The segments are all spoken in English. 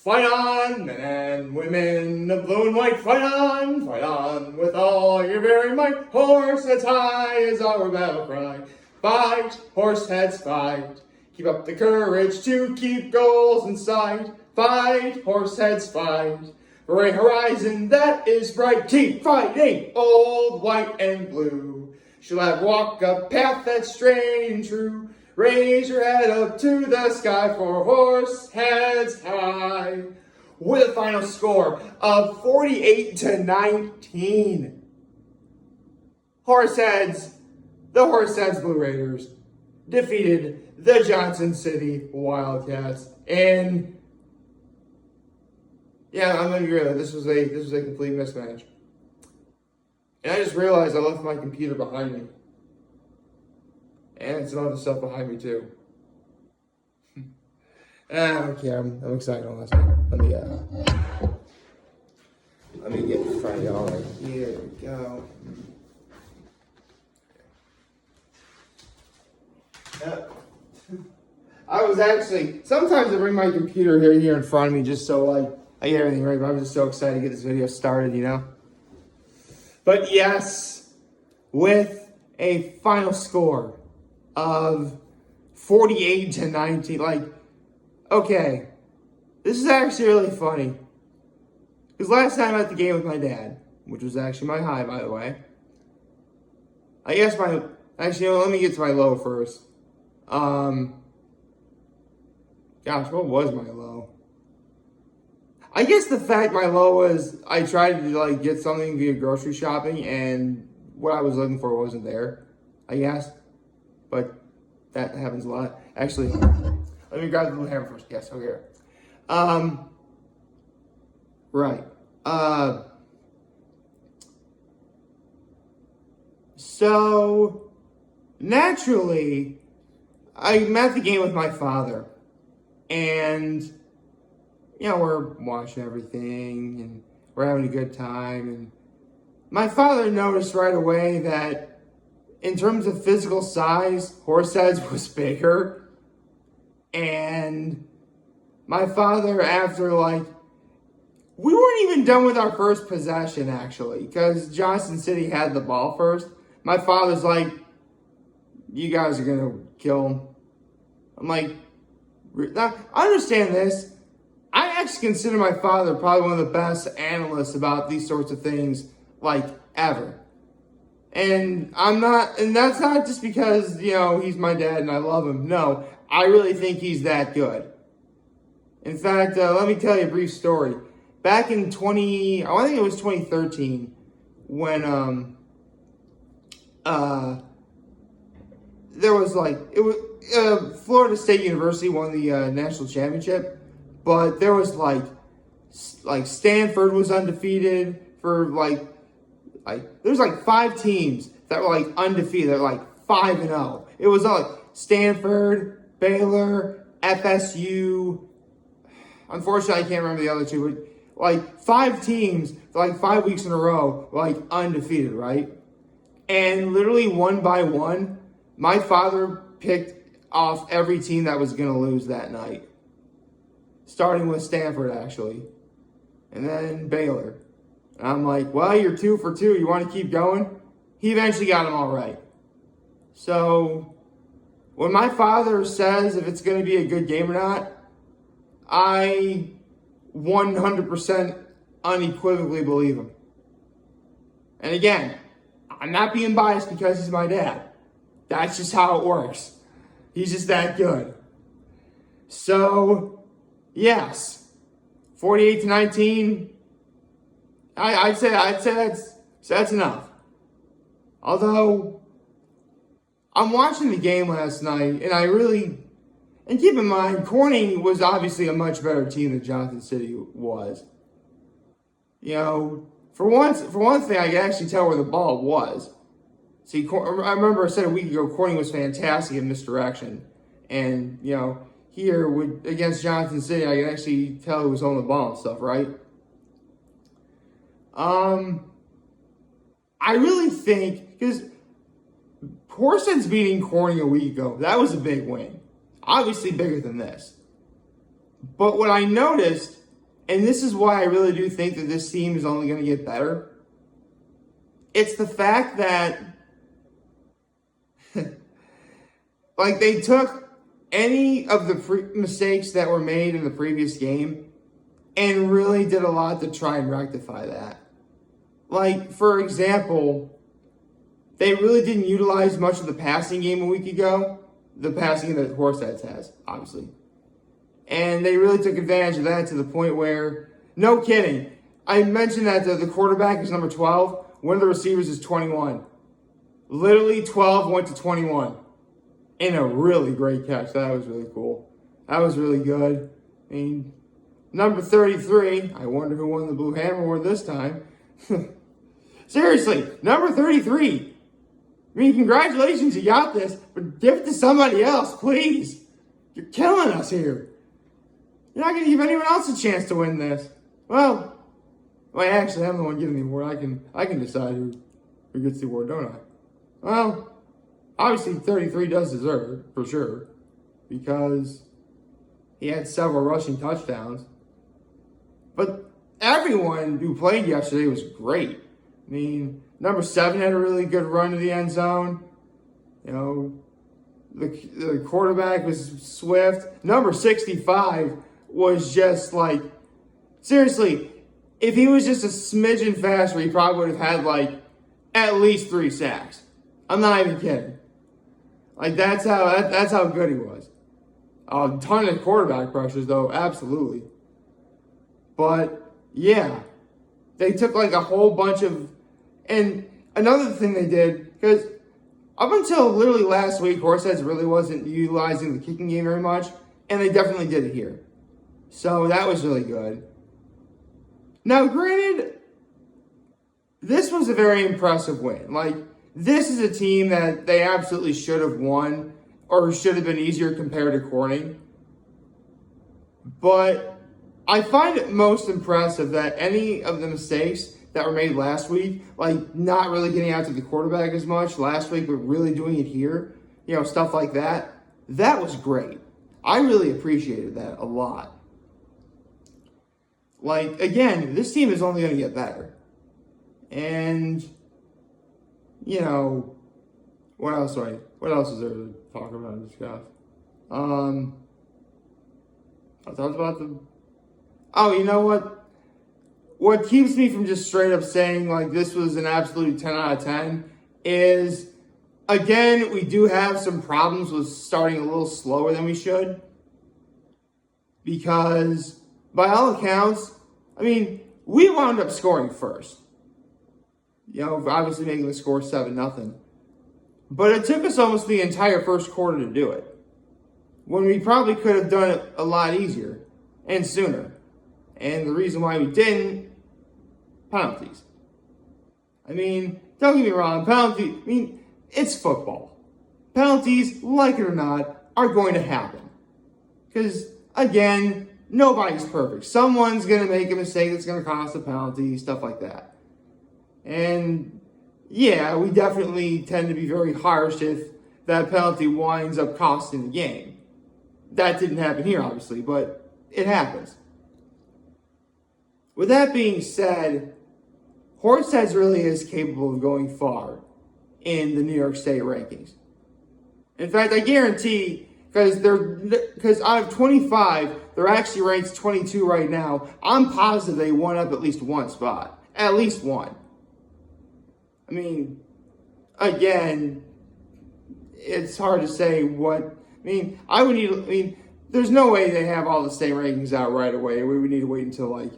Fight on, men and women of blue and white, fight on with all your very might. Horseheads high is our battle cry. Fight, horseheads, fight. Keep up the courage to keep goals in sight. Fight, horseheads, fight. For a horizon that is bright. Keep fighting, old white and blue. Shall I walk a path that's straight and true? Raise your head up to the sky for Horseheads high. With a final score of 48-19. The Horseheads Blue Raiders defeated the Johnson City Wildcats. And yeah, I'm gonna be real. This was a complete mismatch. And I just realized I left my computer behind me. And some other stuff behind me too. Okay, I'm excited on this one. Let me get in front of y'all right here. There we go. I was actually, sometimes I bring my computer here in front of me just so like I get everything right, but I'm just so excited to get this video started, you know? But yes, with a final score of 48-19, like, okay, this is actually really funny. Because last time at the game with my dad, which was actually my high, by the way, I guess actually, let me get to my low first. Gosh, what was my low? I guess the fact my low was I tried to like get something via grocery shopping and what I was looking for wasn't there, I guess. But that happens a lot. Actually, let me grab the blue hammer first. Yes, over here. Right. So naturally, I'm at the game with my father, and you know, we're watching everything and we're having a good time. And my father noticed right away that in terms of physical size, Horseheads was bigger. And my father, after like, we weren't even done with our first possession actually, because Johnson City had the ball first. My father's like, you guys are gonna kill him. I'm like, now, I understand this. I actually consider my father probably one of the best analysts about these sorts of things, like, ever. And that's not just because, you know, he's my dad and I love him. No, I really think he's that good. In fact, let me tell you a brief story. Back in I think it was 2013, when, there was like, it was, Florida State University won the national championship. But there was like Stanford was undefeated for like there's like 5 teams that were like undefeated. They're like 5-0. It was like Stanford, Baylor, FSU. Unfortunately, I can't remember the other two. But like 5 teams, for like 5 weeks in a row, were like undefeated, right? And literally one by one, my father picked off every team that was gonna lose that night. Starting with Stanford, actually. And then Baylor. And I'm like, well, you're 2 for 2. You want to keep going? He eventually got them all right. So, when my father says if it's going to be a good game or not, I 100% unequivocally believe him. And again, I'm not being biased because he's my dad. That's just how it works. He's just that good. So, yes, 48-19. I'd say that's enough. Although I'm watching the game last night, and keep in mind, Corning was obviously a much better team than Johnson City was. You know, for one thing, I can actually tell where the ball was. See, I remember I said a week ago, Corning was fantastic in misdirection, and you know. Here, against Johnson City, I can actually tell who was on the ball and stuff, right? I really think, because Horseheads beating Corning a week ago, that was a big win. Obviously bigger than this. But what I noticed and this is why I really do think that this team is only going to get better. It's the fact that like they took any of the mistakes that were made in the previous game and really did a lot to try and rectify that. Like, for example, they really didn't utilize much of the passing game a week ago. The passing that Horseheads has, obviously. And they really took advantage of that to the point where, no kidding, I mentioned that the quarterback is number 12. One of the receivers is 21. Literally 12 went to 21. In a really great catch. That was really cool. That was really good. I mean, number 33, I wonder who won the Blue Hammer Award this time. Seriously, number 33. I mean, congratulations, you got this, but give it to somebody else, please. You're killing us here. You're not going to give anyone else a chance to win this. Well, actually, I'm the one getting the award. I can decide who gets the award, don't I? Well, obviously, 33 does deserve it, for sure, because he had several rushing touchdowns. But everyone who played yesterday was great. I mean, number 7 had a really good run to the end zone. You know, the quarterback was swift. Number 65 was just like, seriously, if he was just a smidgen faster, he probably would have had like at least 3 sacks. I'm not even kidding. Like that's how good he was. A ton of quarterback pressures though, absolutely. But yeah, they took like a whole bunch of, and another thing they did, because up until literally last week, Horseheads really wasn't utilizing the kicking game very much, and they definitely did it here. So that was really good. Now, granted, this was a very impressive win. Like, this is a team that they absolutely should have won, or should have been easier compared to Corning. But I find it most impressive that any of the mistakes that were made last week, like not really getting out to the quarterback as much last week, but really doing it here, you know, stuff like that, that was great. I really appreciated that a lot. Like, again, this team is only going to get better. And, you know, what else is there to talk about and discuss? I talked about the... Oh, you know what? What keeps me from just straight up saying, like, this was an absolute 10 out of 10 is, again, we do have some problems with starting a little slower than we should. Because, by all accounts, I mean, we wound up scoring first. You know, obviously making the score 7-0. But it took us almost the entire first quarter to do it. When we probably could have done it a lot easier and sooner. And the reason why we didn't, penalties. I mean, don't get me wrong, it's football. Penalties, like it or not, are going to happen. Because, again, nobody's perfect. Someone's going to make a mistake that's going to cost a penalty, stuff like that. And, yeah, we definitely tend to be very harsh if that penalty winds up costing the game. That didn't happen here, obviously, but it happens. With that being said, Horseheads really is capable of going far in the New York State rankings. In fact, I guarantee, because out of 25, they're actually ranked 22 right now. I'm positive they won up at least one spot. At least one. I mean, again, it's hard to say what... there's no way they have all the state rankings out right away. We would need to wait until, like,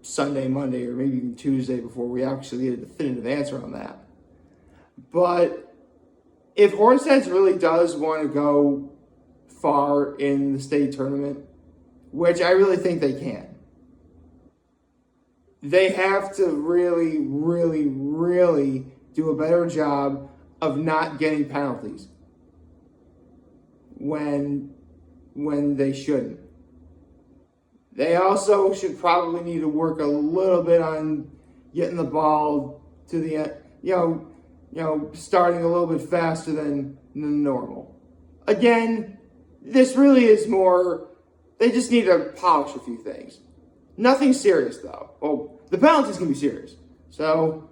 Sunday, Monday, or maybe even Tuesday before we actually get a definitive answer on that. But if Horseheads really does want to go far in the state tournament, which I really think they can, they have to really, really, really do a better job of not getting penalties when they shouldn't. They also should probably need to work a little bit on getting the ball to the end, starting a little bit faster than normal. Again, this really is more, they just need to polish a few things. Nothing serious, though. Well, the penalties can be serious. So,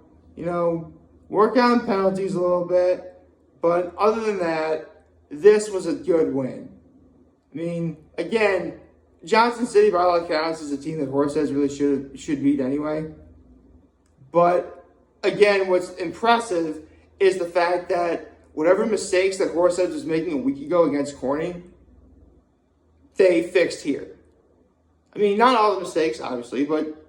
work on penalties a little bit. But other than that, this was a good win. I mean, again, Johnson City Wildcats is a team that Horseheads really should beat anyway. But, again, what's impressive is the fact that whatever mistakes that Horseheads was making a week ago against Corning, they fixed here. I mean, not all the mistakes, obviously, but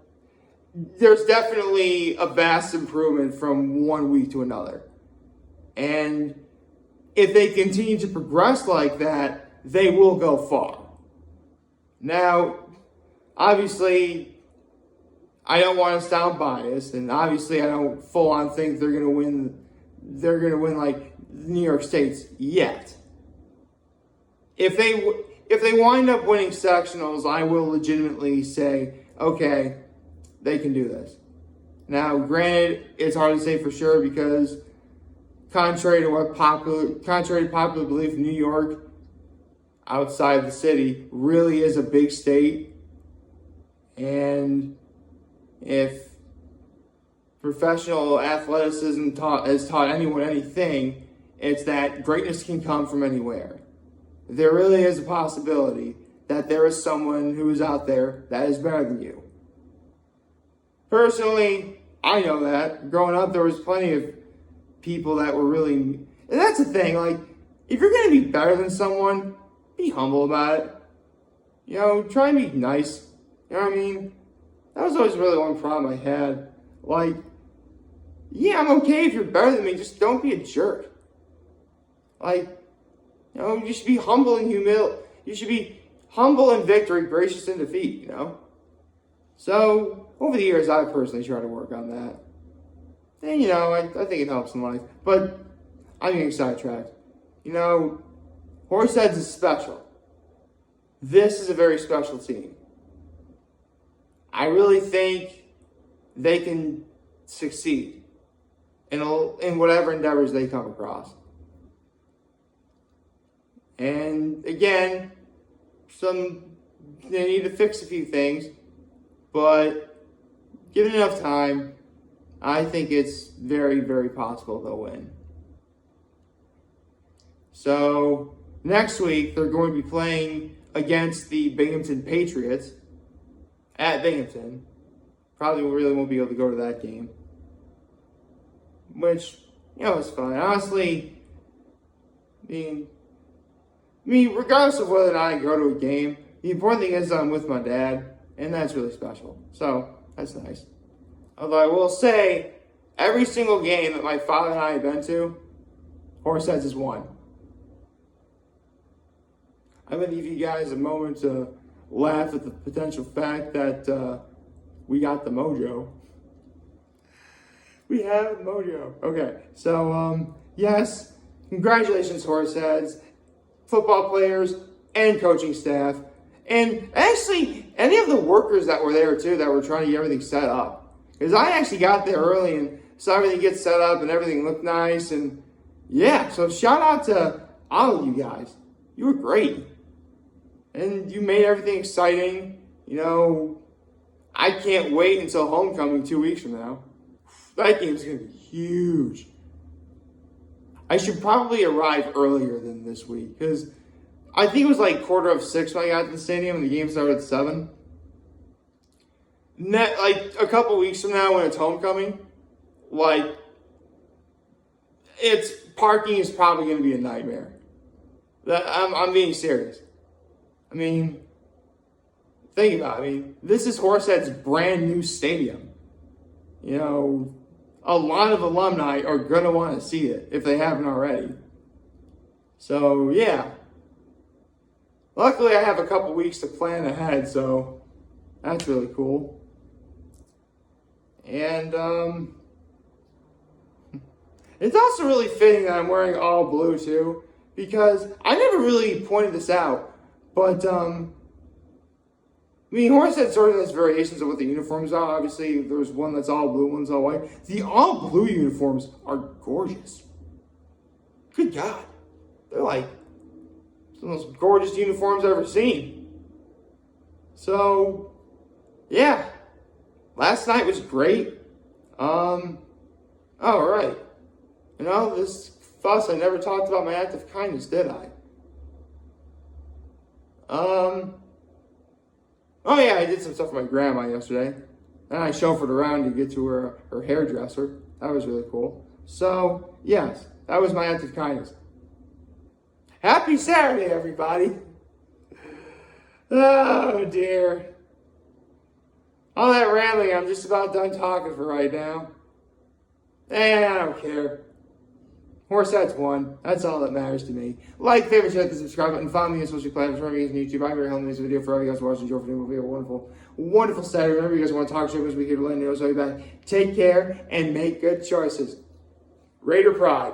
there's definitely a vast improvement from one week to another. And if they continue to progress like that, they will go far. Now, obviously, I don't want to sound biased, and obviously I don't full on think they're gonna win like New York State's yet. If they wind up winning sectionals, I will legitimately say, okay, they can do this. Now, granted, it's hard to say for sure because contrary to popular belief, New York, outside the city, really is a big state. And if professional athleticism has taught anyone anything, it's that greatness can come from anywhere. There really is a possibility that there is someone who is out there that is better than you. Personally, I know that. Growing up, there was plenty of people that were really... And that's the thing, like, if you're going to be better than someone, be humble about it. Try and be nice. You know what I mean? That was always really one problem I had. Like, yeah, I'm okay if you're better than me, just don't be a jerk. Like, you should be humble in humility. You should be humble in victory, gracious in defeat, So, over the years, I've personally tried to work on that. And, I think it helps in life. But I'm getting sidetracked. Horseheads is special. This is a very special team. I really think they can succeed in whatever endeavors they come across. And again, they need to fix a few things, but given enough time, I think it's very, very possible they'll win. So next week, they're going to be playing against the Binghamton Patriots at Binghamton. Probably really won't be able to go to that game, which, is fine. Honestly, I mean, regardless of whether or not I go to a game, the important thing is I'm with my dad, and that's really special. So, that's nice. Although I will say, every single game that my father and I have been to, Horseheads has won. I'm going to give you guys a moment to laugh at the potential fact that we got the mojo. We have mojo. Okay, so, yes, congratulations, Horseheads, football players, and coaching staff. And actually, any of the workers that were there, too, that were trying to get everything set up. Because I actually got there early and saw everything get set up and everything looked nice. And, yeah, so shout out to all of you guys. You were great. And you made everything exciting. I can't wait until homecoming 2 weeks from now. That game's going to be huge. I should probably arrive earlier than this week because I think it was like 6:15 when I got to the stadium and the game started at 7. Like a couple weeks from now when it's homecoming, parking is probably going to be a nightmare. I'm being serious. I mean, think about it. This is Horsehead's brand new stadium. A lot of alumni are going to want to see it if they haven't already. So, yeah. Luckily, I have a couple weeks to plan ahead, so that's really cool. And it's also really fitting that I'm wearing all blue, too, because I never really pointed this out, but Horsehead sort of has variations of what the uniforms are. Obviously, there's one that's all blue, one's all white. The all blue uniforms are gorgeous. Good God. They're like some of the most gorgeous uniforms I've ever seen. So, yeah, last night was great. Oh, right. You know, this fuss, I never talked about my act of kindness, did I? Oh yeah, I did some stuff for my grandma yesterday. And I chauffeured around to get to her hairdresser. That was really cool. So, yes, that was my act of kindness. Happy Saturday, everybody. Oh, dear. All that rambling, I'm just about done talking for right now. And I don't care. Horseheads won. That's all that matters to me. Like, favorite, share, and subscribe button. Follow me on social platforms. Remember, you guys on YouTube. I'm very helping this video for all you guys watching. Joe for doing. We'll be a wonderful, wonderful Saturday. Remember, you guys want to talk show because we're here to let you know. So, back. Take care and make good choices. Raider pride.